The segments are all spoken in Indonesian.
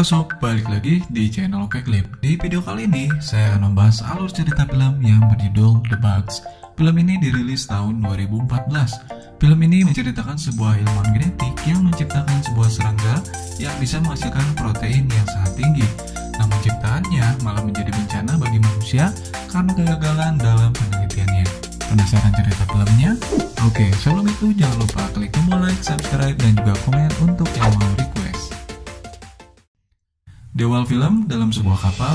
Halo sob, balik lagi di channel Oke Clip. Di video kali ini, saya akan membahas alur cerita film yang berjudul The Bugs. Film ini dirilis tahun 2014. Film ini menceritakan sebuah ilmuwan genetik yang menciptakan sebuah serangga yang bisa menghasilkan protein yang sangat tinggi. Namun ciptaannya malah menjadi bencana bagi manusia karena kegagalan dalam penelitiannya. Penasaran cerita filmnya? Oke, sebelum itu jangan lupa klik tombol like, subscribe, dan juga komen untuk yang mau request. Di awal film, dalam sebuah kapal,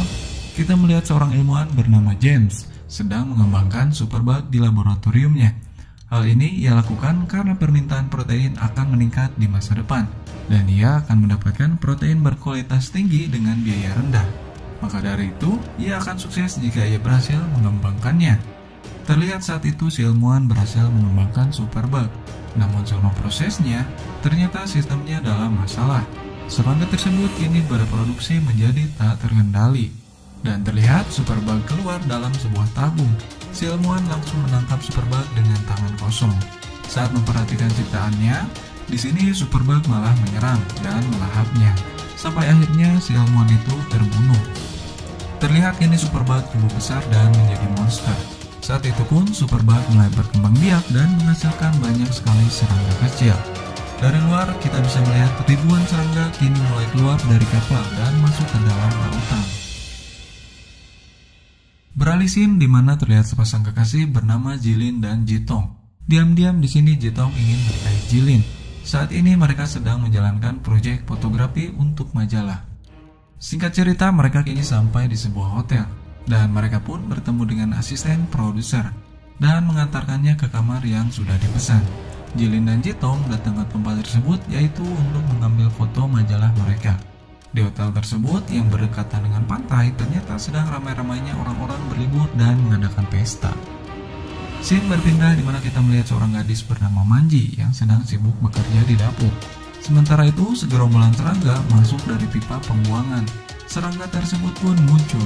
kita melihat seorang ilmuwan bernama James sedang mengembangkan superbug di laboratoriumnya. Hal ini ia lakukan karena permintaan protein akan meningkat di masa depan, dan ia akan mendapatkan protein berkualitas tinggi dengan biaya rendah. Maka dari itu, ia akan sukses jika ia berhasil mengembangkannya. Terlihat saat itu si ilmuwan berhasil mengembangkan superbug, namun selama prosesnya, ternyata sistemnya dalam masalah. Serangga tersebut kini berproduksi menjadi tak terkendali, dan terlihat superbug keluar dalam sebuah tabung. Si ilmuwan langsung menangkap superbug dengan tangan kosong. Saat memperhatikan ciptaannya, di sini superbug malah menyerang dan melahapnya, sampai akhirnya si ilmuwan itu terbunuh. Terlihat kini superbug tumbuh besar dan menjadi monster. Saat itu pun superbug mulai berkembang biak dan menghasilkan banyak sekali serangga kecil. Dari luar, kita bisa melihat ribuan serangga kini mulai keluar dari kapal dan masuk ke dalam lautan. Beralih scene di mana terlihat sepasang kekasih bernama Jilin dan Jitong. Diam-diam di sini Jitong ingin menikahi Jilin. Saat ini mereka sedang menjalankan proyek fotografi untuk majalah. Singkat cerita, mereka kini sampai di sebuah hotel, dan mereka pun bertemu dengan asisten produser dan mengantarkannya ke kamar yang sudah dipesan. Jilin dan Jitong datang ke tempat tersebut yaitu untuk mengambil foto majalah mereka. Di hotel tersebut yang berdekatan dengan pantai ternyata sedang ramai-ramainya orang-orang berlibur dan mengadakan pesta. Scene berpindah di mana kita melihat seorang gadis bernama Manji yang sedang sibuk bekerja di dapur. Sementara itu segerombolan serangga masuk dari pipa pembuangan. Serangga tersebut pun muncul.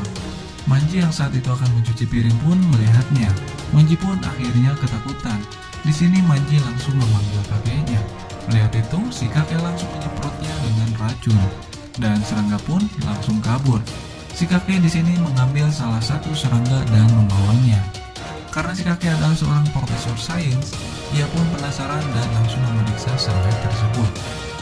Manji yang saat itu akan mencuci piring pun melihatnya. Manji pun akhirnya ketakutan. Di sini Manji langsung memanggil kakeknya. Melihat itu, si kakek langsung menyemprotnya dengan racun, dan serangga pun langsung kabur. Si kakek di sini mengambil salah satu serangga dan membawanya. Karena si kakek adalah seorang profesor sains, ia pun penasaran dan langsung memeriksa serangga tersebut.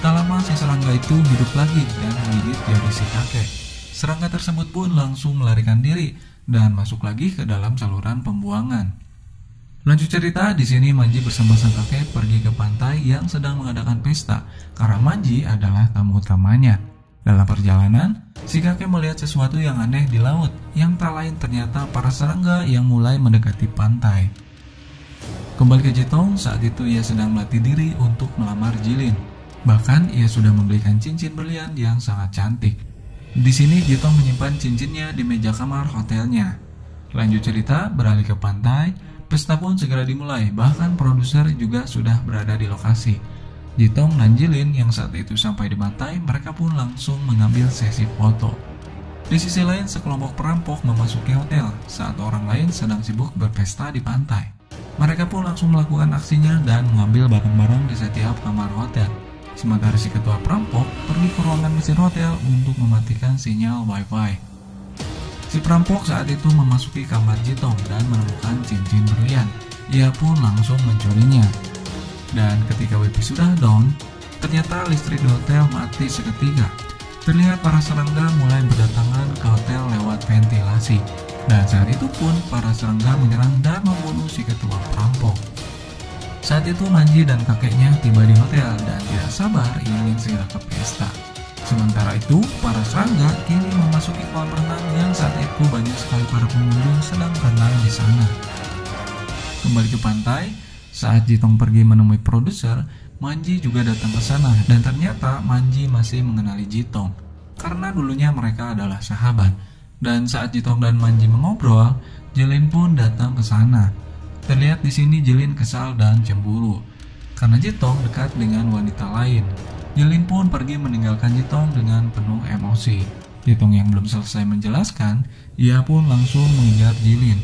Tak lama si serangga itu hidup lagi dan menggigit jari si kakek. Serangga tersebut pun langsung melarikan diri dan masuk lagi ke dalam saluran pembuangan. Lanjut cerita, di sini Manji bersama sang kakek pergi ke pantai yang sedang mengadakan pesta karena Manji adalah tamu utamanya. Dalam perjalanan, si kakek melihat sesuatu yang aneh di laut, yang tak lain ternyata para serangga yang mulai mendekati pantai. Kembali ke Jitong, saat itu ia sedang melatih diri untuk melamar Jilin. Bahkan ia sudah membelikan cincin berlian yang sangat cantik. Di sini Jitong menyimpan cincinnya di meja kamar hotelnya. Lanjut cerita, beralih ke pantai. Pesta pun segera dimulai, bahkan produser juga sudah berada di lokasi. Jitong dan Jilin yang saat itu sampai di pantai, mereka pun langsung mengambil sesi foto. Di sisi lain, sekelompok perampok memasuki hotel saat orang lain sedang sibuk berpesta di pantai. Mereka pun langsung melakukan aksinya dan mengambil barang-barang di setiap kamar hotel. Sementara si ketua perampok pergi ke ruangan mesin hotel untuk mematikan sinyal wifi. Si perampok saat itu memasuki kamar Jitong dan menemukan cincin berlian. Ia pun langsung mencurinya. Dan ketika wifi sudah down, ternyata listrik di hotel mati seketika. Terlihat para serangga mulai berdatangan ke hotel lewat ventilasi. Dan saat itu pun para serangga menyerang dan membunuh si ketua perampok. Saat itu Manji dan kakeknya tiba di hotel dan tidak sabar ingin segera ke pesta. Sementara itu, para serangga kini memasuki kolam renang yang saat itu banyak sekali para pengunjung sedang berenang di sana. Kembali ke pantai, saat Jitong pergi menemui produser, Manji juga datang ke sana dan ternyata Manji masih mengenali Jitong karena dulunya mereka adalah sahabat. Dan saat Jitong dan Manji mengobrol, Jilin pun datang ke sana. Terlihat di sini Jilin kesal dan cemburu karena Jitong dekat dengan wanita lain. Jilin pun pergi meninggalkan Jitong dengan penuh emosi. Jitong yang belum selesai menjelaskan, ia pun langsung mengejar Jilin.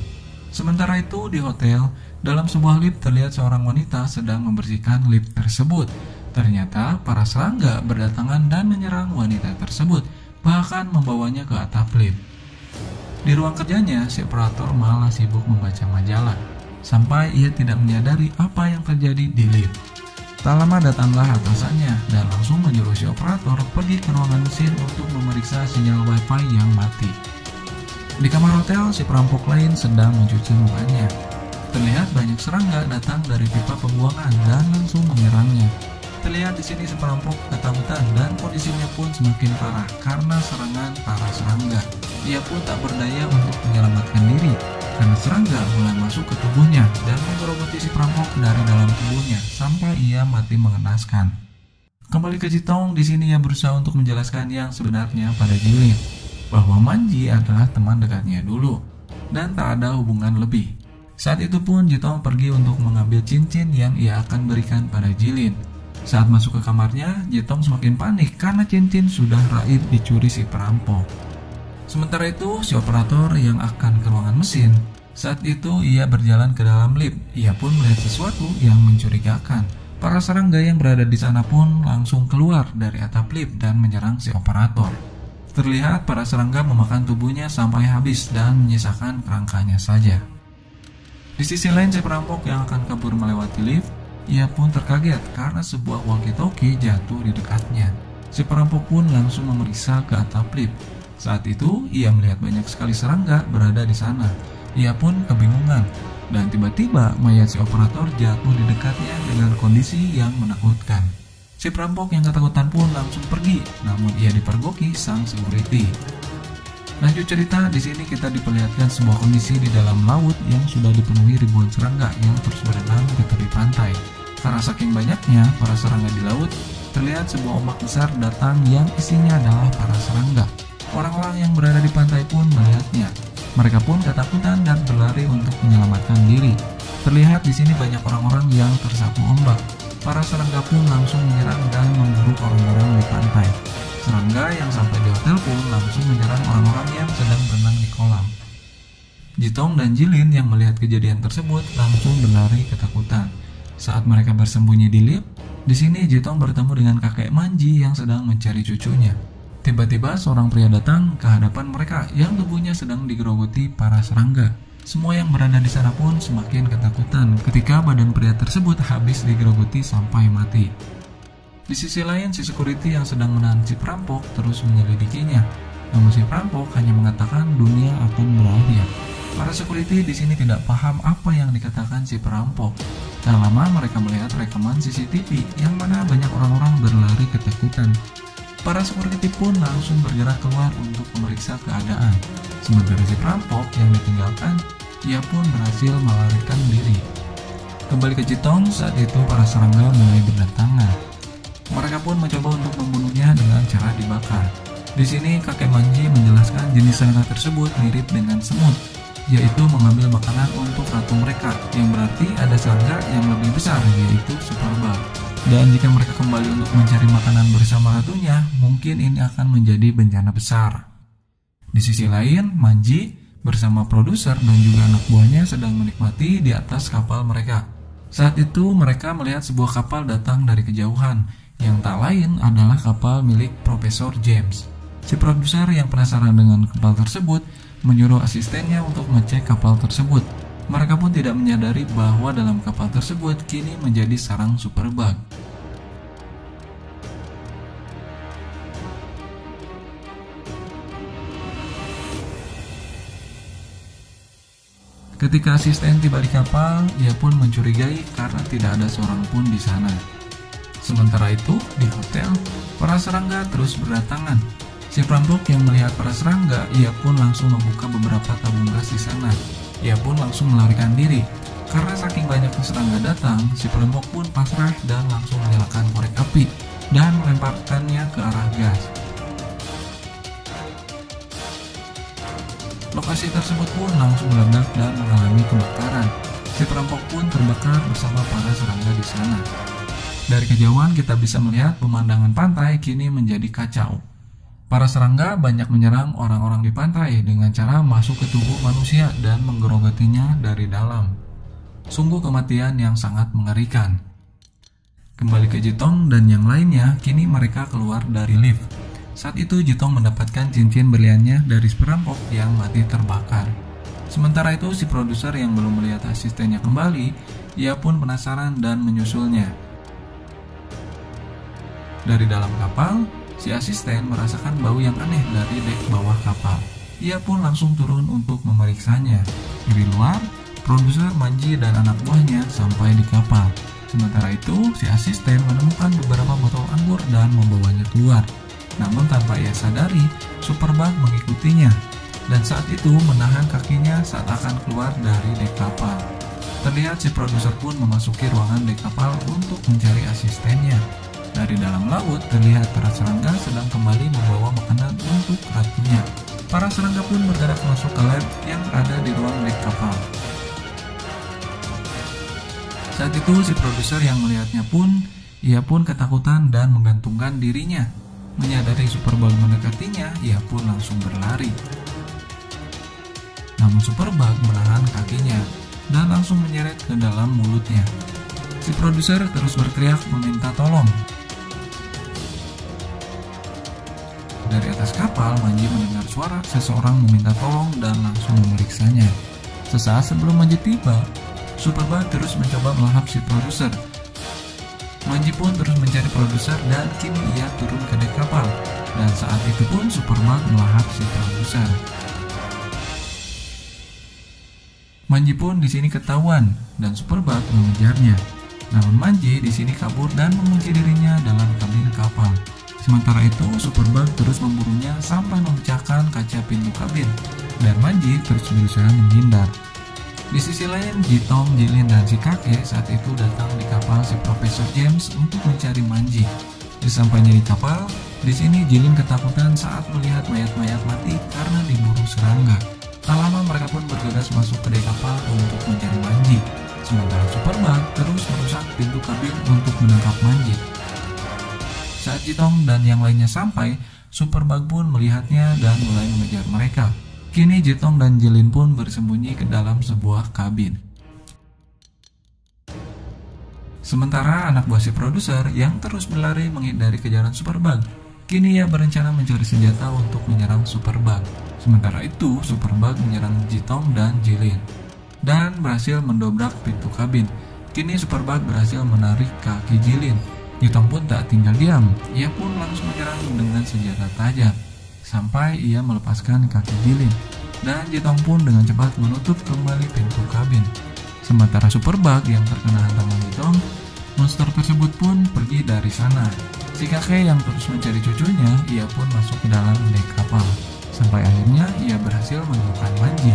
Sementara itu di hotel, dalam sebuah lift terlihat seorang wanita sedang membersihkan lift tersebut. Ternyata para serangga berdatangan dan menyerang wanita tersebut. bahkan membawanya ke atap lift. Di ruang kerjanya, si operator malah sibuk membaca majalah, sampai ia tidak menyadari apa yang terjadi di lift. Tak lama datanglah atasannya dan langsung menyuruh si operator pergi ke ruangan mesin untuk memeriksa sinyal wifi yang mati. Di kamar hotel, si perampok lain sedang mencuci mukanya. Terlihat banyak serangga datang dari pipa pembuangan dan langsung menyerangnya. Terlihat di sini si perampok ketakutan dan kondisinya pun semakin parah karena serangan para serangga. Ia pun tak berdaya untuk menyelamatkan diri karena serangga mulai masuk ke tubuhnya dan menggerogoti si perampok dari dalam tubuhnya sampai ia mati mengenaskan. Kembali ke Jitong, di sini ia berusaha untuk menjelaskan yang sebenarnya pada Jilin, bahwa Manji adalah teman dekatnya dulu dan tak ada hubungan lebih. Saat itu pun Jitong pergi untuk mengambil cincin yang ia akan berikan pada Jilin. Saat masuk ke kamarnya, Jitong semakin panik karena cincin sudah raib dicuri si perampok. Sementara itu, si operator yang akan ke ruangan mesin, saat itu ia berjalan ke dalam lift. Ia pun melihat sesuatu yang mencurigakan. Para serangga yang berada di sana pun langsung keluar dari atap lift dan menyerang si operator. Terlihat para serangga memakan tubuhnya sampai habis dan menyisakan kerangkanya saja. Di sisi lain, si perampok yang akan kabur melewati lift, ia pun terkaget karena sebuah walkie-talkie jatuh di dekatnya. Si perampok pun langsung memeriksa ke atap lift. Saat itu, ia melihat banyak sekali serangga berada di sana. Ia pun kebingungan, dan tiba-tiba mayat si operator jatuh di dekatnya dengan kondisi yang menakutkan. Si perampok yang ketakutan pun langsung pergi, namun ia dipergoki sang security. Lanjut cerita, di sini kita diperlihatkan sebuah kondisi di dalam laut yang sudah dipenuhi ribuan serangga yang terus berenang di tepi pantai. Karena saking banyaknya para serangga di laut, terlihat sebuah ombak besar datang yang isinya adalah para serangga. Orang-orang yang berada di pantai pun melihatnya. Mereka pun ketakutan dan berlari untuk menyelamatkan diri. Terlihat di sini banyak orang-orang yang tersapu ombak. Para serangga pun langsung menyerang dan memburu orang-orang di pantai. Serangga yang sampai di hotel pun langsung menyerang orang-orang yang sedang berenang di kolam. Jitong dan Jilin yang melihat kejadian tersebut langsung berlari ketakutan. Saat mereka bersembunyi di lift, di sini Jitong bertemu dengan kakek Manji yang sedang mencari cucunya. Tiba-tiba seorang pria datang ke hadapan mereka yang tubuhnya sedang digerogoti para serangga. Semua yang berada di sana pun semakin ketakutan ketika badan pria tersebut habis digerogoti sampai mati. Di sisi lain, si security yang sedang menahan si perampok terus menyelidikinya. Namun si perampok hanya mengatakan dunia akan berakhir. Para security di sini tidak paham apa yang dikatakan si perampok. Tak lama mereka melihat rekaman CCTV yang mana banyak orang-orang berlari ketakutan. Para security pun langsung bergerak keluar untuk memeriksa keadaan. Sementara si perampok yang ditinggalkan, ia pun berhasil melarikan diri. Kembali ke Jitong, saat itu para serangga mulai berdatangan. Mereka pun mencoba untuk membunuhnya dengan cara dibakar. Di sini kakek Manji menjelaskan jenis serangga tersebut mirip dengan semut, yaitu mengambil makanan untuk ratu mereka, yang berarti ada serangga yang lebih besar, yaitu superbug. Dan jika mereka kembali untuk mencari makanan bersama ratunya, mungkin ini akan menjadi bencana besar. Di sisi lain, Manji bersama produser dan juga anak buahnya sedang menikmati di atas kapal mereka. Saat itu mereka melihat sebuah kapal datang dari kejauhan, yang tak lain adalah kapal milik Profesor James. Si produser yang penasaran dengan kapal tersebut menyuruh asistennya untuk mengecek kapal tersebut. Mereka pun tidak menyadari bahwa dalam kapal tersebut kini menjadi sarang superbug. Ketika asisten tiba di kapal, ia pun mencurigai karena tidak ada seorang pun di sana. Sementara itu, di hotel, para serangga terus berdatangan. Si perampok yang melihat para serangga, ia pun langsung membuka beberapa tabung gas di sana. Ia pun langsung melarikan diri. Karena saking banyaknya serangga datang, si perampok pun pasrah dan langsung menyalakan korek api dan melemparkannya ke arah gas. Lokasi tersebut pun langsung meledak dan mengalami kebakaran. Si perampok pun terbakar bersama para serangga di sana. Dari kejauhan kita bisa melihat pemandangan pantai kini menjadi kacau. Para serangga banyak menyerang orang-orang di pantai dengan cara masuk ke tubuh manusia dan menggerogotinya dari dalam. Sungguh kematian yang sangat mengerikan. Kembali ke Jitong dan yang lainnya, kini mereka keluar dari lift. Saat itu Jitong mendapatkan cincin berliannya dari si perampok yang mati terbakar. Sementara itu si produser yang belum melihat asistennya kembali, ia pun penasaran dan menyusulnya. Dari dalam kapal, si asisten merasakan bau yang aneh dari dek bawah kapal. Ia pun langsung turun untuk memeriksanya. Dari luar, produser, Manji, dan anak buahnya sampai di kapal. Sementara itu, si asisten menemukan beberapa botol anggur dan membawanya keluar. Namun tanpa ia sadari, Superbug mengikutinya. Dan saat itu menahan kakinya saat akan keluar dari dek kapal. Terlihat si produser pun memasuki ruangan dek kapal untuk mencari asistennya. Dari dalam laut, terlihat para serangga sedang kembali membawa makanan untuk ratunya. Para serangga pun bergerak masuk ke lab yang ada di ruang dek kapal. Saat itu si produser yang melihatnya pun, ia pun ketakutan dan menggantungkan dirinya. Menyadari Superbug mendekatinya, ia pun langsung berlari. Namun Superbug menahan kakinya dan langsung menyeret ke dalam mulutnya. Si produser terus berteriak meminta tolong. Dari atas kapal, Manji mendengar suara seseorang meminta tolong dan langsung memeriksanya. Sesaat sebelum Manji tiba, Superbug terus mencoba melahap si produser. Manji pun terus mencari produser dan kini ia turun ke dek kapal. Dan saat itu pun Superbug melahap si produser. Manji pun di sini ketahuan dan Superbug mengejarnya. Namun Manji di sini kabur dan mengunci dirinya dalam kabin kapal. Sementara itu, Superbug terus memburunya sampai memecahkan kaca pintu kabin, dan Manji terus berusaha menghindar. Di sisi lain, Jitong, Jilin, dan si kakek saat itu datang di kapal si Profesor James untuk mencari Manji. Sesampainya di kapal, di sini Jilin ketakutan saat melihat mayat-mayat mati karena diburu serangga. Tak lama mereka pun bergegas masuk ke dek kapal untuk mencari Manji. Sementara Superbug terus merusak pintu kabin untuk menangkap Manji. Saat Jitong dan yang lainnya sampai, Superbug pun melihatnya dan mulai mengejar mereka. Kini Jitong dan Jilin pun bersembunyi ke dalam sebuah kabin. Sementara anak buah si produser yang terus berlari menghindari kejaran Superbug, kini ia berencana mencari senjata untuk menyerang Superbug. Sementara itu, Superbug menyerang Jitong dan Jilin dan berhasil mendobrak pintu kabin. Kini Superbug berhasil menarik kaki Jilin. Jitong pun tak tinggal diam, ia pun langsung menyerang dengan senjata tajam sampai ia melepaskan kaki Jilin, dan Jitong pun dengan cepat menutup kembali pintu kabin. Sementara Superbug yang terkena hantaman Jitong, monster tersebut pun pergi dari sana. Si kakek yang terus mencari cucunya, ia pun masuk ke dalam dek kapal sampai akhirnya ia berhasil menemukan Manji.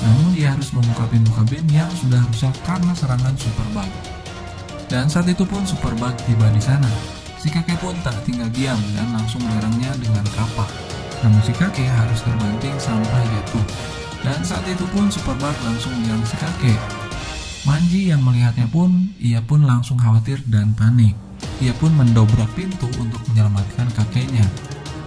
Namun ia harus membuka pintu kabin yang sudah rusak karena serangan Superbug. Dan saat itu pun Superbug tiba di sana. Si kakek pun tak tinggal diam dan langsung menyerangnya dengan kapak. Namun si kakek harus terbanting sampai jatuh. Dan saat itu pun Superbug langsung menyerang si kakek. Manji yang melihatnya pun, ia pun langsung khawatir dan panik. Ia pun mendobrak pintu untuk menyelamatkan kakeknya.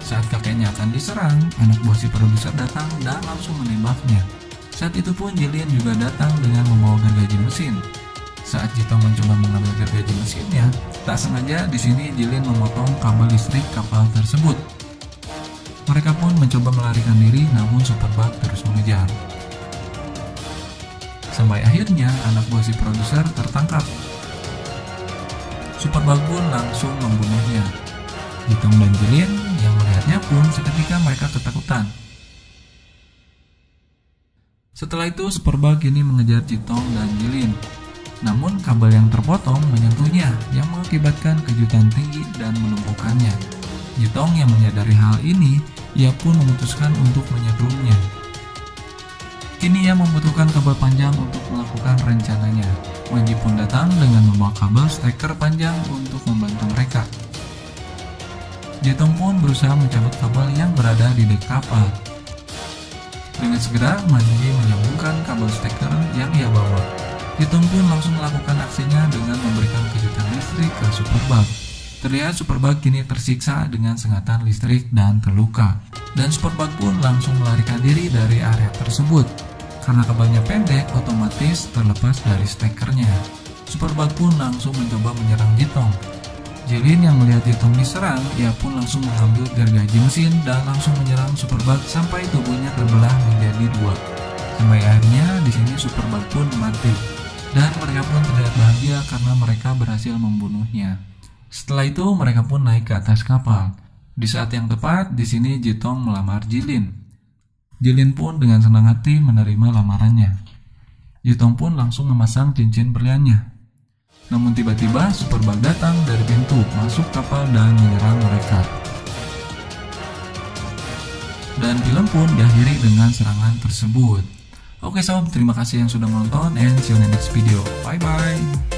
Saat kakeknya akan diserang, anak buah si produser datang dan langsung menembaknya. Saat itu pun Jilin juga datang dengan membawa gergaji mesin. Saat Jitong mencoba mengambil gergaji mesinnya, tak sengaja di sini Jilin memotong kabel listrik kapal tersebut. Mereka pun mencoba melarikan diri, namun Superbug terus mengejar. Sampai akhirnya anak buah si produser tertangkap. Superbug pun langsung membunuhnya. Jitong dan Jilin yang melihatnya pun seketika mereka ketakutan. Setelah itu Superbug kini mengejar Jitong dan Jilin. Namun kabel yang terpotong menyentuhnya yang mengakibatkan kejutan tinggi dan melumpuhkannya. Jitong yang menyadari hal ini, ia pun memutuskan untuk menyetrum-nya. Kini ia membutuhkan kabel panjang untuk melakukan rencananya. Manji pun datang dengan membawa kabel steker panjang untuk membantu mereka. Jitong pun berusaha mencabut kabel yang berada di dek kapal. Dengan segera, Manji menyambungkan kabel steker yang ia bawa. Jitong pun langsung melakukan aksinya dengan memberikan kejutan listrik ke Superbug. Terlihat Superbug kini tersiksa dengan sengatan listrik dan terluka. Dan Superbug pun langsung melarikan diri dari area tersebut. Karena kabelnya pendek, otomatis terlepas dari stekernya. Superbug pun langsung mencoba menyerang Jitong. Jilin yang melihat Jitong diserang, ia pun langsung mengambil gergaji mesin dan langsung menyerang Superbug sampai tubuhnya terbelah menjadi dua. Sampai akhirnya di sini Superbug pun mati. Dan mereka pun terlihat bahagia karena mereka berhasil membunuhnya. Setelah itu mereka pun naik ke atas kapal. Di saat yang tepat, di sini Jitong melamar Jilin. Jilin pun dengan senang hati menerima lamarannya. Jitong pun langsung memasang cincin berliannya. Namun tiba-tiba Superbug datang dari pintu masuk kapal dan menyerang mereka. Dan film pun diakhiri dengan serangan tersebut. Oke sob, terima kasih yang sudah menonton and see you in the next video. Bye bye.